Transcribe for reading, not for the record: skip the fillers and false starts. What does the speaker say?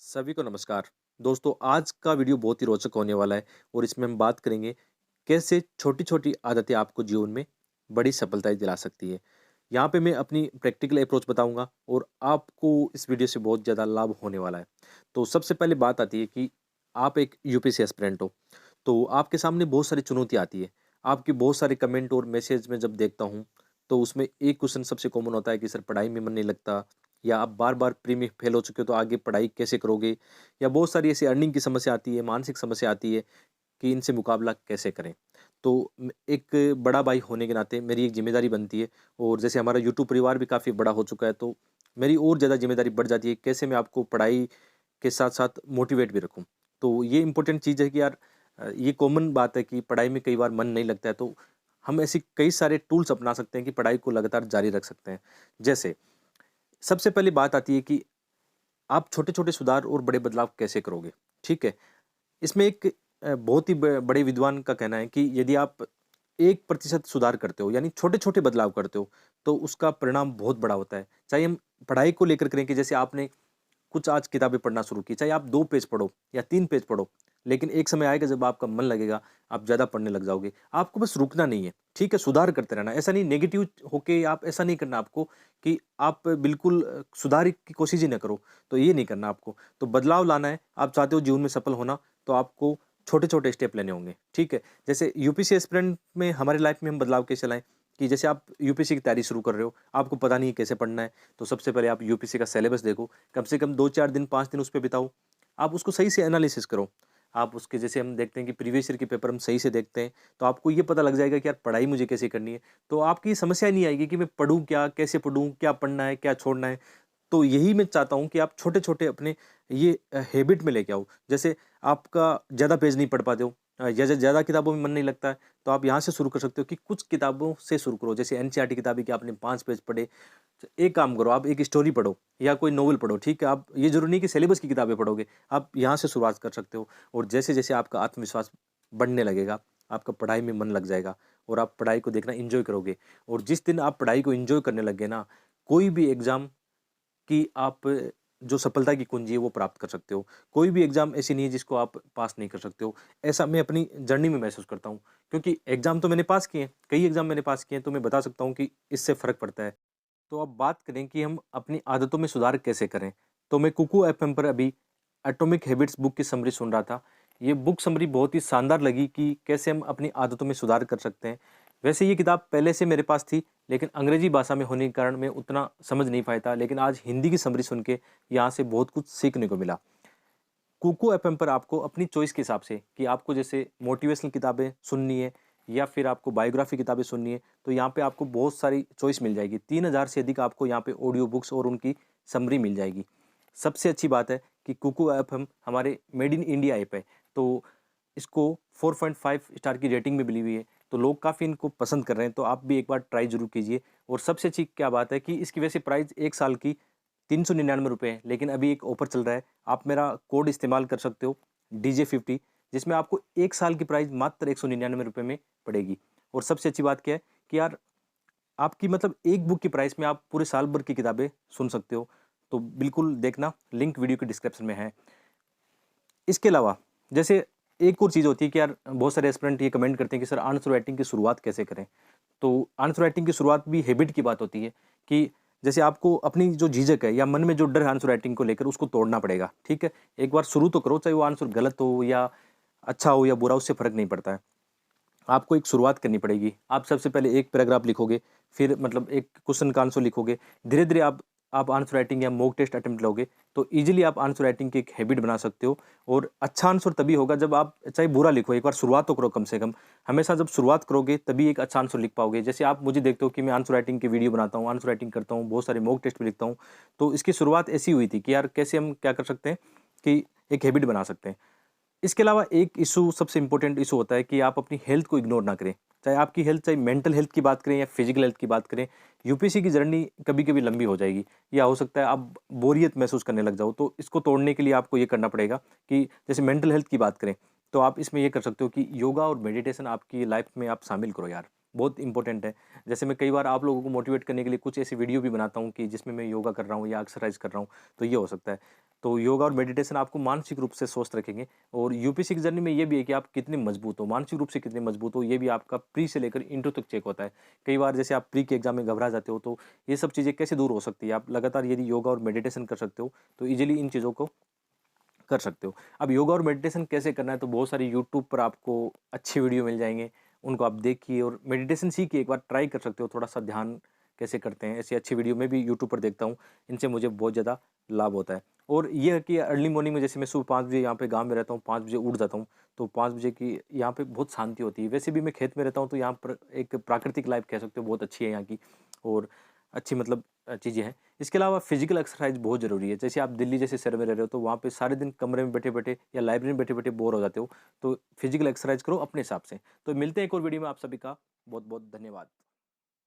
सभी को नमस्कार। दोस्तों, आज का वीडियो बहुत ही रोचक होने वाला है और इसमें हम बात करेंगे कैसे छोटी-छोटी आदतें आपको जीवन में बड़ी सफलताएँ दिला सकती है। यहाँ पे मैं अपनी प्रैक्टिकल अप्रोच बताऊँगा और आपको इस वीडियो से बहुत ज़्यादा लाभ होने वाला है। तो सबसे पहले बात आती है कि आप एक यूपीएससी एस्पिरेंट हो, तो आपके सामने बहुत सारी चुनौतियाँ आती है। आपके बहुत सारे कमेंट और मैसेज में जब देखता हूँ, तो उसमें एक क्वेश्चन सबसे कॉमन होता है कि सर पढ़ाई में मन नहीं लगता, या आप बार-बार प्री में फेल हो चुके हो तो आगे पढ़ाई कैसे करोगे? या बहुत सारी ऐसी अर्निंग की समस्या आती है, मानसिक समस्या आती है कि इनसे मुकाबला कैसे करें? तो एक बड़ा भाई होने के नाते मेरी एक ज़िम्मेदारी बनती है और जैसे हमारा यूट्यूब परिवार भी काफ़ी बड़ा हो चुका है, तो मेरी और ज़्यादा ज़िम्मेदारी बढ़ जाती है, कैसे मैं आपको पढ़ाई के साथ-साथ मोटिवेट भी रखूँ। तो ये इम्पोर्टेंट चीज़ है कि यार ये कॉमन बात है कि पढ़ाई में कई बार मन नहीं लगता है, तो हम ऐसी कई सारे टूल्स अपना सकते हैं कि पढ़ाई को लगातार जारी रख सकते हैं। जैसे सबसे पहली बात आती है कि आप छोटे-छोटे सुधार और बड़े बदलाव कैसे करोगे, ठीक है? इसमें एक बहुत ही बड़े विद्वान का कहना है कि यदि आप 1% सुधार करते हो, यानी छोटे-छोटे बदलाव करते हो, तो उसका परिणाम बहुत बड़ा होता है। चाहे हम पढ़ाई को लेकर करें कि जैसे आपने कुछ आज किताबें पढ़ना शुरू की, चाहे आप 2 पेज पढ़ो या 3 पेज पढ़ो, लेकिन एक समय आएगा जब आपका मन लगेगा, आप ज़्यादा पढ़ने लग जाओगे। आपको बस रुकना नहीं है, ठीक है? सुधार करते रहना है। ऐसा नहीं नेगेटिव होके आप ऐसा नहीं करना आपको कि आप बिल्कुल सुधार की कोशिश ही ना करो, तो ये नहीं करना आपको। तो बदलाव लाना है, आप चाहते हो जीवन में सफल होना, तो आपको छोटे-छोटे स्टेप लेने होंगे, ठीक है? जैसे यूपीएससी एस्पिरेंट में हमारी लाइफ में हम बदलाव कैसे लाएँ कि जैसे आप यूपीएससी की तैयारी शुरू कर रहे हो, आपको पता नहीं है कैसे पढ़ना है, तो सबसे पहले आप यूपीएससी का सिलेबस देखो, कम से कम 2-4 दिन, 5 दिन उस पे बिताओ। आप उसको सही से एनालिसिस करो। आप उसके जैसे हम देखते हैं कि प्रीवियस ईयर के पेपर हम सही से देखते हैं, तो आपको ये पता लग जाएगा कि यार पढ़ाई मुझे कैसे करनी है। तो आपकी समस्या नहीं आएगी कि मैं पढ़ूँ क्या, कैसे पढ़ूँ, क्या पढ़ना है, क्या छोड़ना है। तो यही मैं चाहता हूँ कि आप छोटे-छोटे अपने ये हैबिट में लेके आओ। जैसे आपका ज़्यादा पेज नहीं पढ़ पाते हो, या ज़्यादा किताबों में मन नहीं लगता है, तो आप यहाँ से शुरू कर सकते हो कि कुछ किताबों से शुरू करो। जैसे एनसीईआरटी किताबें कि आपने 5 पेज पढ़े, तो एक काम करो, आप एक स्टोरी पढ़ो या कोई नॉवल पढ़ो, ठीक है? आप ये ज़रूरी नहीं कि सिलेबस की किताबें पढ़ोगे, आप यहाँ से शुरुआत कर सकते हो और जैसे-जैसे आपका आत्मविश्वास बढ़ने लगेगा, आपका पढ़ाई में मन लग जाएगा और आप पढ़ाई को देखना एन्जॉय करोगे और जिस दिन आप पढ़ाई को एन्जॉय करने लग गए ना, कोई भी एग्ज़ाम की आप जो सफलता की कुंजी है वो प्राप्त कर सकते हो। कोई भी एग्ज़ाम ऐसी नहीं है जिसको आप पास नहीं कर सकते हो। ऐसा मैं अपनी जर्नी में महसूस करता हूँ, क्योंकि एग्ज़ाम तो मैंने पास किए हैं, कई एग्ज़ाम मैंने पास किए हैं, तो मैं बता सकता हूँ कि इससे फ़र्क पड़ता है। तो अब बात करें कि हम अपनी आदतों में सुधार कैसे करें? तो मैं कुकू एफएम पर अभी एटॉमिक हैबिट्स बुक की समरी सुन रहा था। ये बुक समरी बहुत ही शानदार लगी कि कैसे हम अपनी आदतों में सुधार कर सकते हैं। वैसे ये किताब पहले से मेरे पास थी, लेकिन अंग्रेजी भाषा में होने के कारण मैं उतना समझ नहीं पाया था, लेकिन आज हिंदी की समरी सुन के यहाँ से बहुत कुछ सीखने को मिला। कुकू एफएम पर आपको अपनी चॉइस के हिसाब से कि आपको जैसे मोटिवेशनल किताबें सुननी है या फिर आपको बायोग्राफी किताबें सुननी है, तो यहाँ पे आपको बहुत सारी चॉइस मिल जाएगी। 3000 से अधिक आपको यहाँ पे ऑडियो बुक्स और उनकी समरी मिल जाएगी। सबसे अच्छी बात है कि कुकू एफएम हमारे मेड इन इंडिया ऐप है, तो इसको 4.5 स्टार की रेटिंग भी मिली हुई है, तो लोग काफ़ी इनको पसंद कर रहे हैं, तो आप भी एक बार ट्राई ज़रूर कीजिए। और सबसे अच्छी क्या बात है कि इसकी वैसे प्राइस 1 साल की ₹399 है, लेकिन अभी एक ऑफर चल रहा है। आप मेरा कोड इस्तेमाल कर सकते हो DJ50, जिसमें आपको 1 साल की प्राइस मात्र ₹199 में पड़ेगी। और सबसे अच्छी बात क्या है कि यार आपकी मतलब एक बुक की प्राइस में आप पूरे साल भर की किताबें सुन सकते हो। तो बिल्कुल देखना, लिंक वीडियो के डिस्क्रिप्शन में है। इसके अलावा जैसे एक और चीज़ होती है कि यार बहुत सारे एस्पिरेंट ये कमेंट करते हैं कि सर आंसर राइटिंग की शुरुआत कैसे करें? तो आंसर राइटिंग की शुरुआत भी हैबिट की बात होती है कि जैसे आपको अपनी जो झिझक है या मन में जो डर है आंसर राइटिंग को लेकर, उसको तोड़ना पड़ेगा, ठीक है? एक बार शुरू तो करो, चाहे वो आंसर गलत हो या अच्छा हो या बुरा, उससे फ़र्क नहीं पड़ता है। आपको एक शुरुआत करनी पड़ेगी। आप सबसे पहले एक पैराग्राफ लिखोगे, फिर मतलब एक क्वेश्चन का आंसर लिखोगे। धीरे-धीरे आप आंसर राइटिंग या मॉक टेस्ट अटेम्प्ट लोगे, तो ईज़िली आप आंसर राइटिंग की एक हैबिट बना सकते हो और अच्छा आंसर तभी होगा जब आप चाहे बुरा लिखो, एक बार शुरुआत तो करो कम से कम। हमेशा जब शुरुआत करोगे तभी एक अच्छा आंसर लिख पाओगे। जैसे आप मुझे देखते हो कि मैं आंसर राइटिंग की वीडियो बनाता हूँ, आंसर राइटिंग करता हूँ, बहुत सारे मॉक टेस्ट भी लिखता हूँ। तो इसकी शुरुआत ऐसी हुई थी कि यार कैसे हम क्या कर सकते हैं कि एक हैबिट बना सकते हैं। इसके अलावा एक इश्यू सबसे इम्पोर्टेंट इश्यू होता है कि आप अपनी हेल्थ को इग्नोर ना करें। चाहे आपकी हेल्थ, चाहे मेंटल हेल्थ की बात करें या फिजिकल हेल्थ की बात करें, यूपीएससी की जर्नी कभी-कभी लंबी हो जाएगी या हो सकता है आप बोरियत महसूस करने लग जाओ। तो इसको तोड़ने के लिए आपको ये करना पड़ेगा कि जैसे मेंटल हेल्थ की बात करें, तो आप इसमें ये कर सकते हो कि योगा और मेडिटेशन आपकी लाइफ में आप शामिल करो यार। बहुत इंपॉर्टेंट है। जैसे मैं कई बार आप लोगों को मोटिवेट करने के लिए कुछ ऐसी वीडियो भी बनाता हूँ कि जिसमें मैं योगा कर रहा हूँ या एक्सरसाइज कर रहा हूँ, तो ये हो सकता है। तो योगा और मेडिटेशन आपको मानसिक रूप से स्वस्थ रखेंगे और यूपीएससी की जर्नी में ये भी है कि आप कितने मजबूत हो, मानसिक रूप से कितने मजबूत हो, ये भी आपका प्री से लेकर इंटर तक चेक होता है। कई बार जैसे आप प्री के एग्जाम में घबरा जाते हो, तो ये सब चीज़ें कैसे दूर हो सकती है? आप लगातार यदि योगा और मेडिटेशन कर सकते हो, तो ईज़िली इन चीज़ों को कर सकते हो। अब योगा और मेडिटेशन कैसे करना है, तो बहुत सारी यूट्यूब पर आपको अच्छे वीडियो मिल जाएँगे, उनको आप देखिए और मेडिटेशन सीखिए, एक बार ट्राई कर सकते हो, थोड़ा-सा ध्यान कैसे करते हैं, ऐसी अच्छी वीडियो मैं भी यूट्यूब पर देखता हूँ, इनसे मुझे बहुत ज़्यादा लाभ होता है। और ये है कि अर्ली मॉर्निंग में जैसे मैं सुबह 5 बजे यहाँ पे गाँव में रहता हूँ, 5 बजे उठ जाता हूँ, तो 5 बजे की यहाँ पे बहुत शांति होती है। वैसे भी मैं खेत में रहता हूँ, तो यहाँ पर एक प्राकृतिक लाइफ़ कह सकते हो, बहुत अच्छी है यहाँ की और अच्छी मतलब चीज़ें हैं। इसके अलावा फिज़िकल एक्सरसाइज़ बहुत ज़रूरी है। जैसे आप दिल्ली जैसे शहर में रह रहे हो, तो वहाँ पे सारे दिन कमरे में बैठे-बैठे या लाइब्रेरी में बैठे-बैठे बोर हो जाते हो, तो फिज़िकल एक्सरसाइज़ करो अपने हिसाब से। तो मिलते हैं एक और वीडियो में, आप सभी का बहुत-बहुत धन्यवाद।